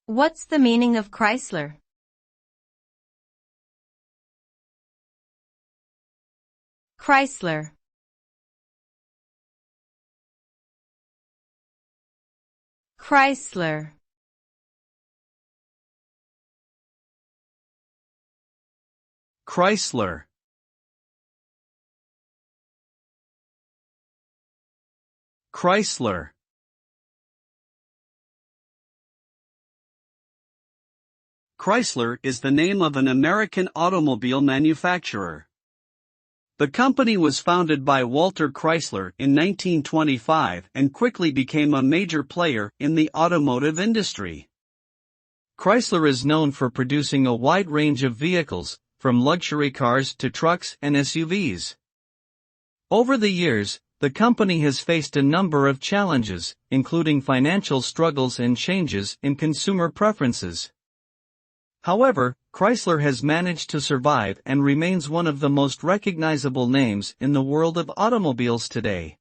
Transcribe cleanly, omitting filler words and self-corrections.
What's the meaning of Chrysler? Chrysler. Chrysler. Chrysler. Chrysler. Chrysler is the name of an American automobile manufacturer. The company was founded by Walter Chrysler in 1925 and quickly became a major player in the automotive industry. Chrysler is known for producing a wide range of vehicles, from luxury cars to trucks and SUVs. Over the years, the company has faced a number of challenges, including financial struggles and changes in consumer preferences. However, Chrysler has managed to survive and remains one of the most recognizable names in the world of automobiles today.